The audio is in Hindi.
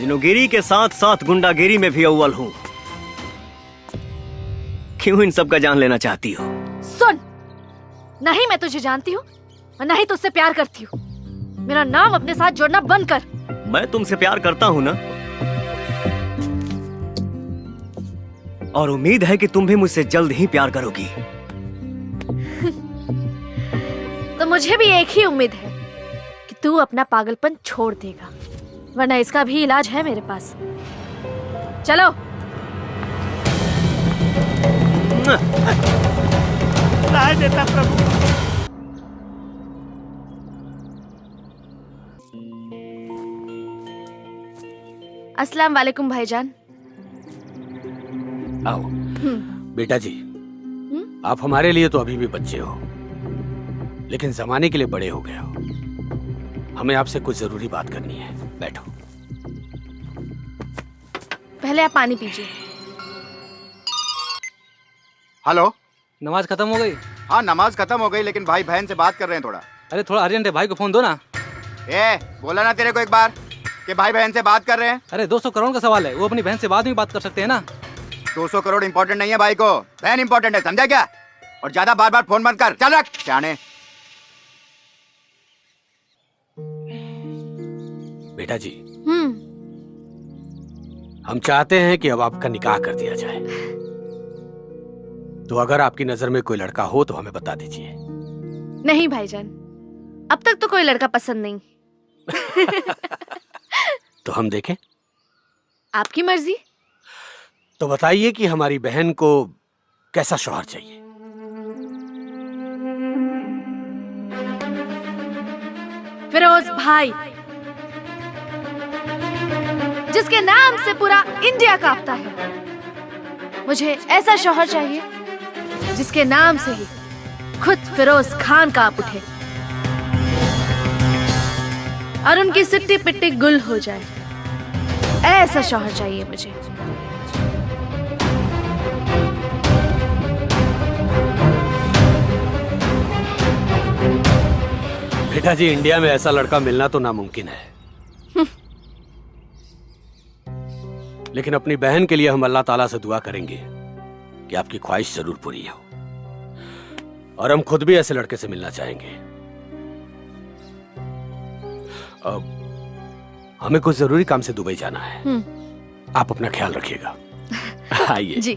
जिनोगिरी के साथ साथ गुंडागिरी में भी अव्वल हूँ। क्यों इन सब का जान लेना चाहती हो? सुन, नहीं मैं तुझे जानती हूँ और नहीं तुझसे प्यार करती हूँ। मेरा नाम अपने साथ जोड़ना बंद कर। मैं तुमसे प्यार करता हूँ ना, और उम्मीद है कि तुम भी मुझसे जल्द ही प्यार करोगी। तो मुझे भी एक ही उम्मीद है कि तू अपना पागलपन छोड़ देगा, वरना इसका भी इलाज है मेरे पास। चलो। राय देता प्रभु। अस्सलाम वालेकुम भाईजान। आओ बेटा जी, आप हमारे लिए तो अभी भी बच्चे हो, लेकिन जमाने के लिए बड़े हो गए हो। हमें आपसे कुछ जरूरी बात करनी है। बैठो। पहले आप पानी पीजिए। हेलो। नमाज खत्म हो गई? हाँ नमाज खत्म हो गई, लेकिन भाई बहन से बात कर रहे हैं थोड़ा। अरे थोड़ा अर्जेंट है, भाई को फोन दो ना। बोला ना तेरे को एक बार कि भाई बहन से बात कर रहे हैं। अरे 200 करोड़ का सवाल है, वो अपनी बहन से बाद में बात कर सकते हैं ना। 200 करोड़ इंपॉर्टेंट नहीं है भाई को, बहन इंपॉर्टेंट है, समझा क्या? और ज्यादा बार बार फोन मत कर, चल रख जाने। बेटा जी, हम चाहते हैं कि अब आपका निकाह कर दिया जाए। तो अगर आपकी नजर में कोई लड़का हो तो हमें बता दीजिए। नहीं भाईजान, अब तक तो कोई लड़का पसंद नहीं। तो हम देखें? आपकी मर्जी। तो बताइए कि हमारी बहन को कैसा शौहर चाहिए? फिरोज भाई, जिसके नाम से पूरा इंडिया कांपता है। मुझे ऐसा शौहर चाहिए जिसके नाम से ही खुद फिरोज खान कांप उठे और उनकी सिट्टी पिट्टी गुल हो जाए। ऐसा शौहर चाहिए मुझे। बेटा जी, इंडिया में ऐसा लड़का मिलना तो नामुमकिन है। लेकिन अपनी बहन के लिए हम अल्लाह ताला से दुआ करेंगे कि आपकी ख्वाहिश जरूर पूरी हो। और हम खुद भी ऐसे लड़के से मिलना चाहेंगे। हमें कुछ जरूरी काम से दुबई जाना है। आप अपना ख्याल रखिएगा। आइए। जी।